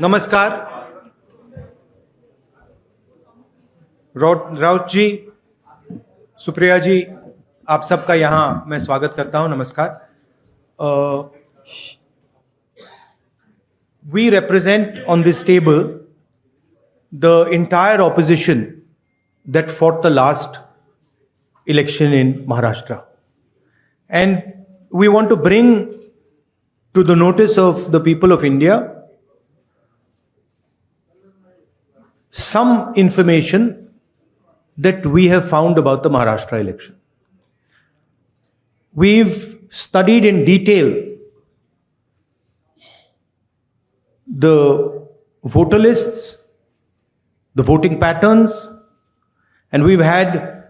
नमस्कार। राउत जी, सुप्रिया जी, आप सबका यहाँ मैं स्वागत करता हूँ। नमस्कार। We represent on this table the entire opposition that fought the last election in Maharashtra. And we want to bring to the notice of the people of India some information that we have found about the Maharashtra election. We've studied in detail the voter lists, the voting patterns, and we've had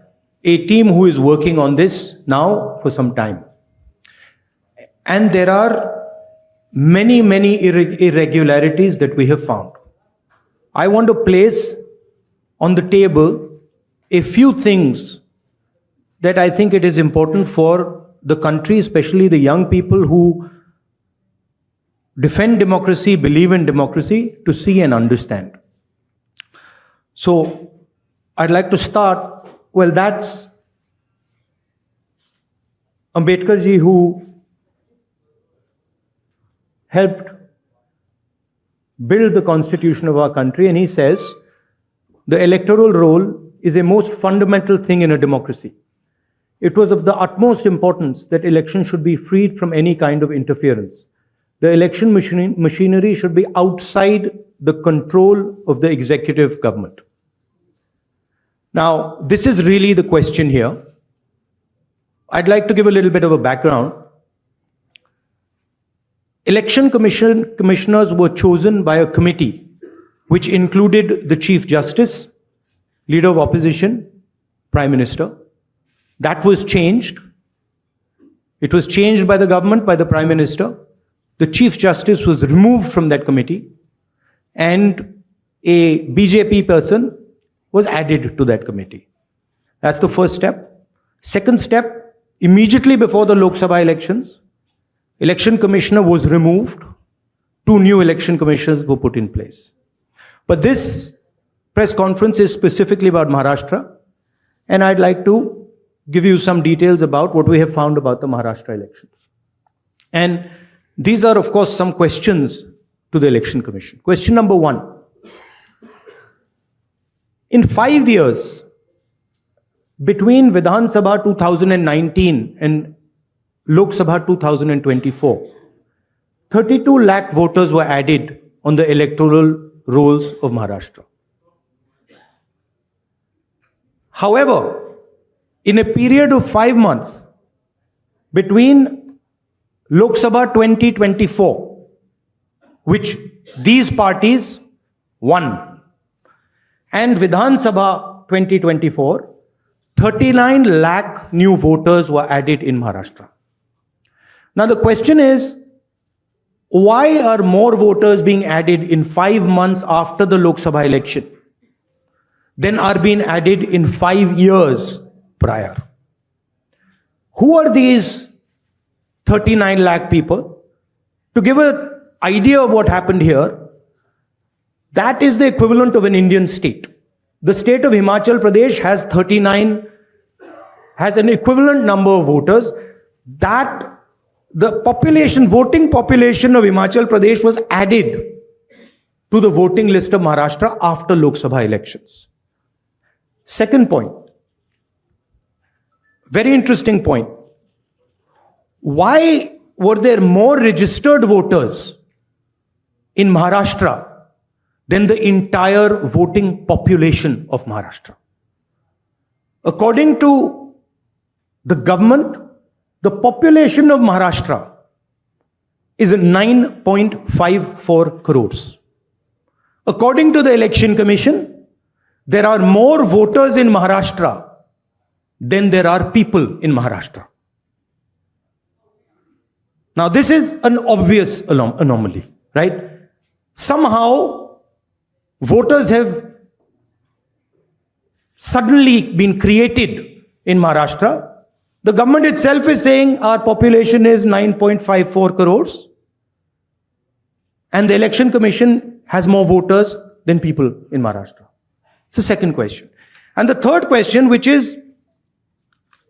a team who is working on this now for some time. And there are many irregularities that we have found. I want to place on the table a few things that I think it is important for the country, especially the young people who defend democracy, believe in democracy, to see and understand. So I'd like to start, well, that's Ambedkar ji, who helped build the constitution of our country, and he says the electoral roll is a most fundamental thing in a democracy. It was of the utmost importance that elections should be freed from any kind of interference. The election machinery should be outside the control of the executive government. Now, this is really the question here. I'd like to give a little bit of a background. Election commissioners were chosen by a committee which included the Chief Justice, Leader of Opposition, Prime Minister. That was changed. It was changed by the government, by the Prime Minister. The Chief Justice was removed from that committee, and a BJP person was added to that committee. That's the first step. Second step, immediately before the Lok Sabha elections, Election Commissioner was removed. 2 new election commissioners were put in place. But this press conference is specifically about Maharashtra, and I'd like to give you some details about what we have found about the Maharashtra elections. And these are, of course, some questions to the Election Commission. Question number 1. In 5 years, between Vidhan Sabha 2019 and Lok Sabha 2024, 32 lakh voters were added on the electoral rolls of Maharashtra. However, in a period of 5 months, between Lok Sabha 2024, which these parties won, and Vidhan Sabha 2024, 39 lakh new voters were added in Maharashtra. Now the question is, why are more voters being added in 5 months after the Lok Sabha election than are being added in 5 years prior? Who are these 39 lakh people? To give an idea of what happened here, that is the equivalent of an Indian state. The state of Himachal Pradesh has an equivalent number of voters. That the voting population of Himachal Pradesh was added to the voting list of Maharashtra after Lok Sabha elections. Second point, very interesting point. Why were there more registered voters in Maharashtra than the entire voting population of Maharashtra? According to the government, the population of Maharashtra is 9.54 crores. According to the Election Commission, there are more voters in Maharashtra than there are people in Maharashtra. Now, this is an obvious anomaly, right? Somehow, voters have suddenly been created in Maharashtra. The government itself is saying our population is 9.54 crores. And the Election Commission has more voters than people in Maharashtra? It's the second question. And the third question, which is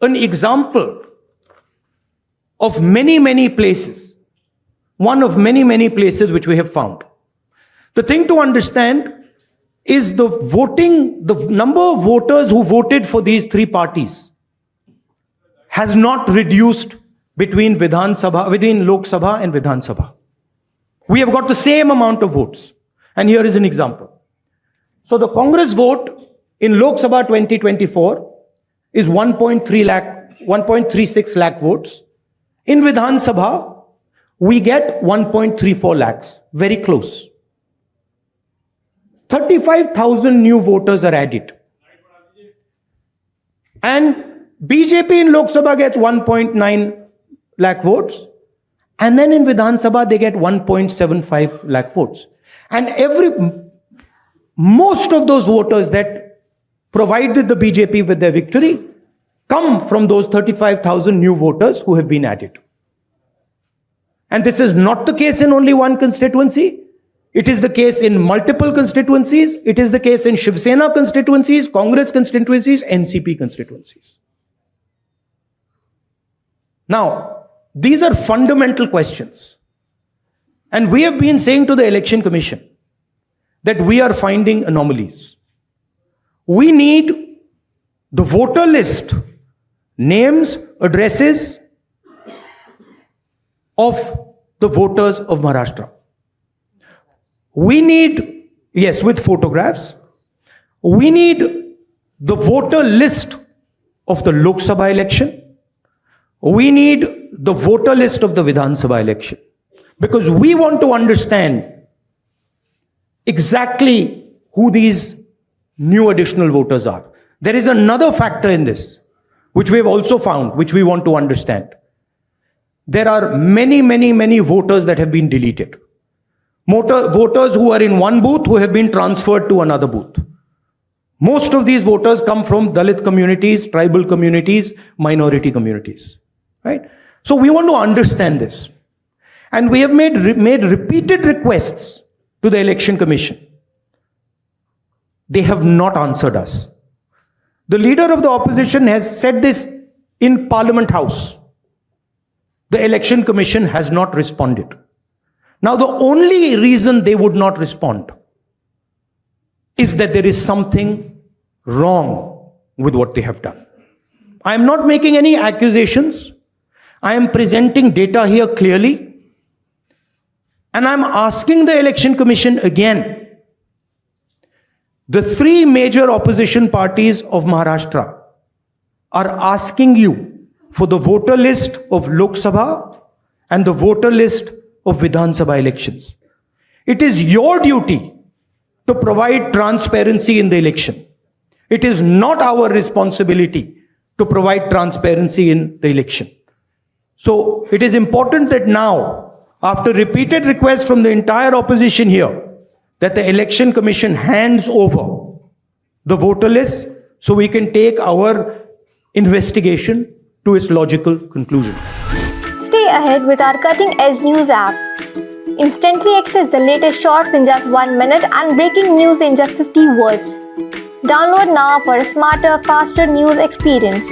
an example of many, many places, one of many, many places which we have found. The thing to understand is the number of voters who voted for these three parties has not reduced between Lok Sabha and Vidhan Sabha. We have got the same amount of votes. And here is an example. So the Congress vote in Lok Sabha 2024 is 1.36 lakh votes. In Vidhan Sabha, we get 1.34 lakhs, very close. 35,000 new voters are added. And BJP in Lok Sabha gets 1.9 lakh votes. And then in Vidhan Sabha, they get 1.75 lakh votes. And most of those voters that provided the BJP with their victory come from those 35,000 new voters who have been added. And this is not the case in only one constituency. It is the case in multiple constituencies. It is the case in Shiv Sena constituencies, Congress constituencies, NCP constituencies. Now, these are fundamental questions. And we have been saying to the Election Commission that we are finding anomalies. We need the voter list, names, addresses of the voters of Maharashtra. We need, yes, with photographs. We need the voter list of the Lok Sabha election. We need the voter list of the Vidhan Sabha election. Because we want to understand exactly who these new additional voters are. There is another factor in this, which we have also found, which we want to understand. There are many, many, many voters that have been deleted. Voters who are in one booth who have been transferred to another booth. Most of these voters come from Dalit communities, tribal communities, minority communities. Right? So we want to understand this. And we have made repeated requests to the Election Commission. They have not answered us. The leader of the opposition has said this in Parliament House. The Election Commission has not responded. Now, the only reason they would not respond is that there is something wrong with what they have done. I am not making any accusations. I am presenting data here clearly. And I am asking the Election Commission again. The three major opposition parties of Maharashtra are asking you for the voter list of Lok Sabha and the voter list of Vidhan Sabha elections. It is your duty to provide transparency in the election. It is not our responsibility to provide transparency in the election. So it is important that now, after repeated requests from the entire opposition here, that the Election Commission hands over the voter list so we can take our investigation to its logical conclusion. Stay ahead with our cutting-edge news app. Instantly access the latest shorts in just 1 minute and breaking news in just 50 words. Download now for a smarter, faster news experience.